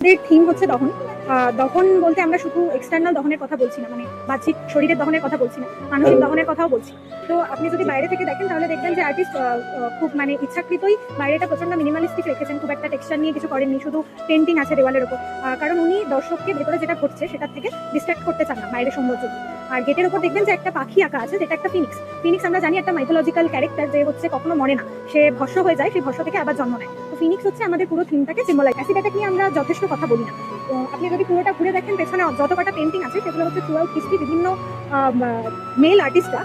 Theme হচ্ছে দহন। দহন বলতে আমরা শুধু এক্সটার্নাল দহনের কথা বলছি না, মানে বাহ্যিক শরীরের দহনের কথা বলছি না, মানসিক দহনের কথাও বলছি। তো আপনি যদি বাইরে থেকে দেখেন তাহলে দেখবেন যে আর্টিস্ট খুব মানে ইচ্ছাকৃতই বাইরেটা প্রচন্ড মিনিমালিস্টিক রেখেছেন, খুব একটা টেক্সচার নিয়ে কিছু করেননি, শুধু পেন্টিং আছে দেওয়ালের ওপর। কারণ উনি দর্শককে ভেতরে যেটা ঘটছে সেটার থেকে ডিস্ট্রাক্ট করতে চান না বাইরের সৌন্দর্য। আর গেটের উপর দেখবেন যে একটা পাখি আঁকা আছে, যেটা একটা ফিনিক্স। ফিনিক্স আমরা জানি একটা মাইথোলজিক্যাল ক্যারেক্টার, যে হচ্ছে কখনো মরে না, সে ভস্ম হয়ে যায়, সেই ভস্ম থেকে আবার জন্ম নেয়। তো ফিনিক্স হচ্ছে আমাদের পুরো থিমটাকে সিম্বলাইজ। অ্যাসিড অ্যাটাক নিয়ে আমরা যথেষ্ট কথা বলি না। তো আপনি যদি পুরোটা ঘুরে দেখেন, পেছনে যত কটা পেন্টিং আছে সেগুলো হচ্ছে থ্রু আউট হিস্ট্রি বিভিন্ন মেল আর্টিস্টরা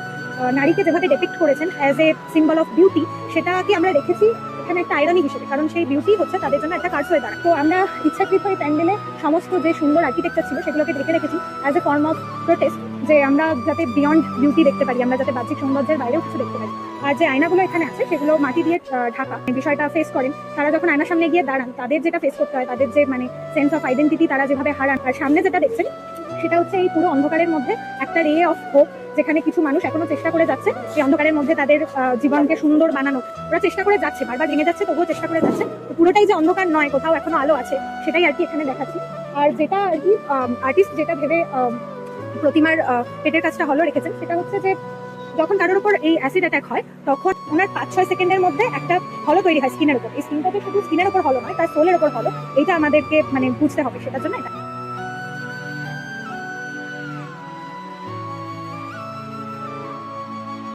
নারীকে যেভাবে ডেপিক্ট করেছেন as a symbol of beauty, সেটাকে আমরা রেখেছি এখানে একটা আইরনি হিসেবে, কারণ সেই বিউটি হচ্ছে তাদের জন্য একটা কার্স হয়ে দাঁড়ায়। তো আমরা ইচ্ছাকৃত এই প্যান্ডেলে সমস্ত যে সুন্দর আর্কিটেকচার ছিল সেগুলোকে ঢেকে রেখেছি as a form of protest, যে আমরা যাতে বিয়ন্ড বিউটি দেখতে পারি, আমরা যাতে বাহ্যিক সৌন্দর্যের বাইরেও কিছু দেখতে পারি। আর যে আয়নাগুলো এখানে আছে সেগুলো মাটি দিয়ে ঢাকা। বিষয়টা ফেস করেন তারা যখন আয়নার সামনে গিয়ে দাঁড়ান, তাদের যেটা ফেস করতে হয়, তাদের যে মানে সেন্স অফ আইডেন্টিটি তারা যেভাবে হারান। আর সামনে যেটা দেখছেন সেটা হচ্ছে এই পুরো অন্ধকারের মধ্যে একটা রে অফ হোপ, যেখানে কিছু মানুষ এখনো চেষ্টা করে যাচ্ছে এই অন্ধকারের মধ্যে তাদের জীবনকে সুন্দর বানানো। ওরা চেষ্টা করে যাচ্ছে, বারবার ভেঙে যাচ্ছে, তবুও চেষ্টা করে যাচ্ছে। পুরোটাই যে অন্ধকার নয়, কোথাও এখনো আলো আছে, সেটাই আর কি এখানে দেখাচ্ছি। আর যেটা আর কি আর্টিস্ট যেটা ভেবে প্রতিমার পেটের কাজটা হলো রেখেছেন, সেটা হচ্ছে যে যখন কারোর উপর এই অ্যাসিড অ্যাটাক হয় তখন ওনার 5-6 সেকেন্ডের মধ্যে একটা হলো তৈরি হয় স্কিনের উপর। এই স্কিনটা শুধু স্কিনের উপর হলো নয়, তার সোলের উপর হলো। এইটা আমাদেরকে মানে বুঝতে হবে, সেটার জন্য এটা।